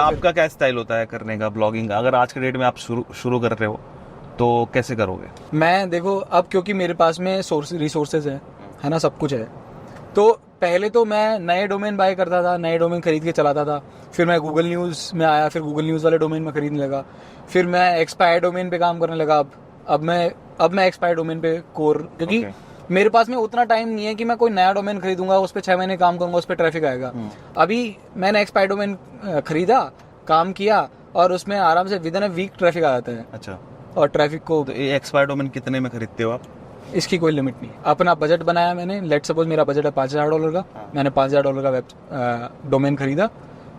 आपका क्या स्टाइल होता है करने का ब्लॉगिंग? अगर आज के डेट में आप शुरू कर रहे हो तो कैसे करोगे? मैं देखो अब क्योंकि मेरे पास में रिसोर्सेज है ना, सब कुछ है। तो पहले तो मैं नए डोमेन बाय करता था, नए डोमेन खरीद के चलाता था। फिर मैं गूगल न्यूज़ में आया, फिर गूगल न्यूज़ वाले डोमेन में खरीदने लगा। फिर मैं एक्सपायर डोमेन पे काम करने लगा। अब मैं एक्सपायर डोमेन पे कोर, क्योंकि मेरे पास में उतना टाइम नहीं है कि मैं कोई नया डोमेन खरीदूंगा, उस पर 6 महीने काम करूंगा, उस पर ट्रैफिक आएगा। अभी मैंने एक्सपायर डोमेन खरीदा, काम किया, और उसमें आराम से within a week traffic आ जाता है। अच्छा। और ट्रैफिक को तो ये एक्सपायर डोमेन कितने में खरीदते हो आप? इसकी कोई लिमिट नहीं। अपना बजट बनाया मैंने। लेट सपोज मेरा बजट है $5,000 का। मैंने $5,000 का डोमेन खरीदा,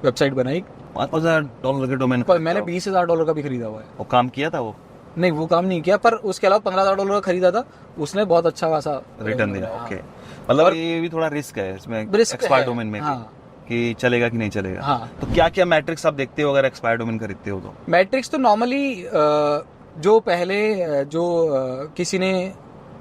वेबसाइट बनाई। $5,000 के डोमेन? मैंने $20,000 का भी खरीदा हुआ है। वो काम किया था? वो नहीं, वो काम नहीं किया, पर उसके अलावा $15,000 का खरीदा था। उसने बहुत अच्छा खासा रिटर्न दिया। ओके, मतलब ये भी थोड़ा रिस्क है इसमें, एक्सपायर डोमेन में भी, कि चलेगा कि नहीं चलेगा। हाँ। तो क्या क्या मैट्रिक्स आप देखते हो अगर एक्सपायर डोमेन खरीदते हो तो? मैट्रिक्स तो नॉर्मली जो पहले किसी ने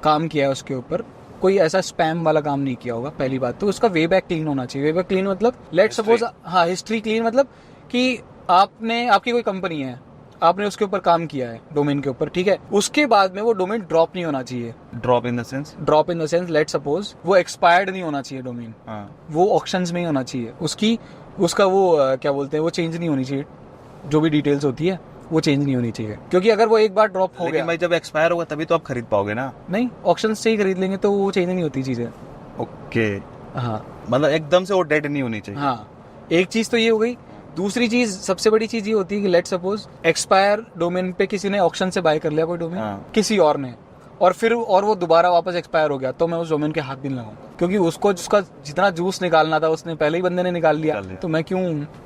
काम किया है उसके ऊपर, कोई ऐसा स्पैम वाला काम नहीं किया होगा, पहली बात। तो उसका वे बैक क्लीन होना चाहिए। वे बैक क्लीन मतलब लेट सपोज, हाँ, हिस्ट्री क्लीन मतलब कि आपकी कोई कंपनी है, आपने उसके ऊपर काम किया है डोमेन के ऊपर, ठीक है। उसके बाद में वो डोमेन ड्रॉप नहीं होना चाहिए। Drop in the sense? Drop in the sense let suppose वो एक्सपायर्ड नहीं होना चाहिए डोमेन। वो ऑक्शंस में ही होना चाहिए। उसका वो क्या बोलते हैं, वो चेंज नहीं होनी चाहिए। जो भी डिटेल्स होती है वो चेंज नहीं होनी चाहिए, क्योंकि अगर वो एक बार ड्रॉप हो गया, भाई जब एक्सपायर होगा तभी तो आप खरीद पाओगे ना। नहीं, ऑक्शन से ही खरीद लेंगे तो वो चेंज नहीं होती चीजें। ओके, हाँ, मतलब एकदम से वो डेड नहीं होनी चाहिए। हाँ, एक चीज तो ये हो गई। दूसरी चीज, सबसे बड़ी चीज ये होती है कि लेट सपोज एक्सपायर डोमेन पे किसी ने ऑक्शन से बाय कर लिया कोई डोमेन, किसी और ने, और वो दोबारा वापस एक्सपायर हो गया, तो मैं उस डोमेन के हाथ भी नहीं लगाऊंगा, क्योंकि उसको जिसका जितना जूस निकालना था उसने पहले ही बंदे ने निकाल लिया। तो मैं क्यों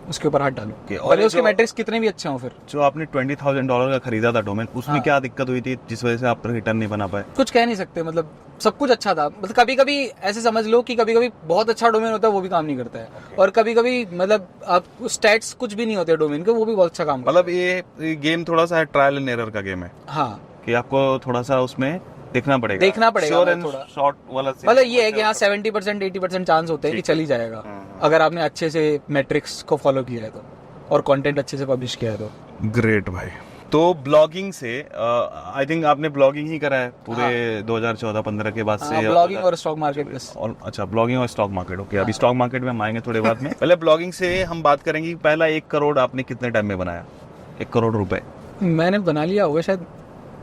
उसके ऊपर हाथ डालूं? और उसके मैट्रिक्स कितने भी अच्छे हों। फिर जो आपने $20,000 का खरीदा था डोमेन, उसमें क्या दिक्कत हुई थी जिस वजह से आप रिटर्न नहीं बना पाए? कुछ कह नहीं सकते, मतलब सब कुछ अच्छा था। मतलब कभी कभी ऐसे समझ लो कि कभी कभी बहुत अच्छा डोमेन होता है, वो भी काम नहीं करता है। और कभी कभी मतलब आप स्टैट्स कुछ भी नहीं होते डोमेन के, वो भी बहुत अच्छा काम। मतलब ये गेम थोड़ा सा ट्रायल एंड एरर का गेम है। हाँ, कि आपको थोड़ा सा उसमें देखना पड़ेगा थोड़ा शॉर्ट वाला। मतलब ये है कि यहाँ 70% 80% चांस होते हैं कि चल ही जाएगा, अगर आपने अच्छे से मैट्रिक्स को फॉलो किया है तो, और कंटेंट अच्छे से पब्लिश किया है तो। ग्रेट भाई। तो ब्लॉगिंग से आई थिंक आपने ब्लॉगिंग ही करा है पूरे 2014-15 के बाद से? ब्लॉगिंग और स्टॉक मार्केट बस। अच्छा, ब्लॉगिंग और स्टॉक मार्केट। ओके, अभी स्टॉक मार्केट में हम आएंगे थोड़े बाद में। पहले ब्लॉगिंग से हम बात करेंगे। पहला 1 करोड़ आपने कितने टाइम में बनाया? 1 करोड़ रुपए मैंने बना लिया होगा शायद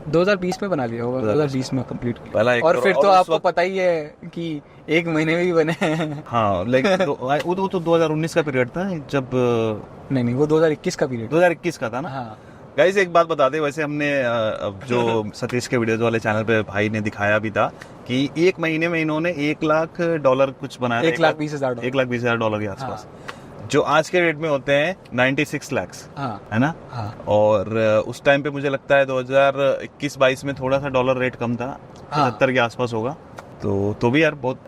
2020 में बना लिया होगा। 2020 में कंप्लीट पहला। और फिर तो आपको पता ही है कि 1 महीने में ही बने। हाँ, लेकिन वो तो 2019 का पीरियड था जब। नहीं, वो 2021 का पीरियड। 2021 का था ना। हाँ गाइस, एक बात बता दे, वैसे हमने जो सतीश के वीडियोज वाले चैनल पे भाई ने दिखाया भी था कि 1 महीने में इन्होंने $1,00,000 कुछ बनाया। $1,20,000 $1,20,000 के आसपास, जो आज के रेट में होते हैं 96 लाख, है ना। और उस टाइम पे मुझे लगता है 2021-22 में थोड़ा सा डॉलर रेट कम था, 70 के आसपास होगा। तो भी यार बहुत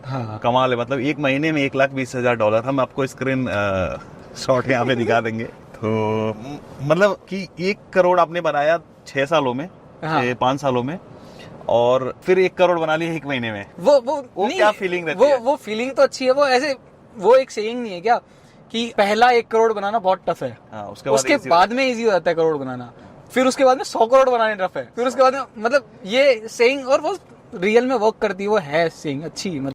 कमाल है। मतलब 1 महीने में $1,20,000। हम आपको स्क्रीन शॉट यहाँ पे दिखा देंगे। तो मतलब कि 1 करोड़ आपने बनाया 6 सालों में, 5 सालों में, और फिर 1 करोड़ बना लिया 1 महीने में। वो क्या फीलिंग रहती है? वो फीलिंग तो अच्छी है। वो ऐसे, वो एक सेइंग नहीं है क्या कि पहला 1 करोड़ बनाना बहुत टफ है। उसके बाद में इजी हो जाता है करोड़ बनाना। फिर उसके बाद में 100 करोड़ बनाने टफ है। फिर उसके बाद में, मतलब ये सेइंग, और वो रियल में वर्क करती है। वो है सेइंग अच्छी।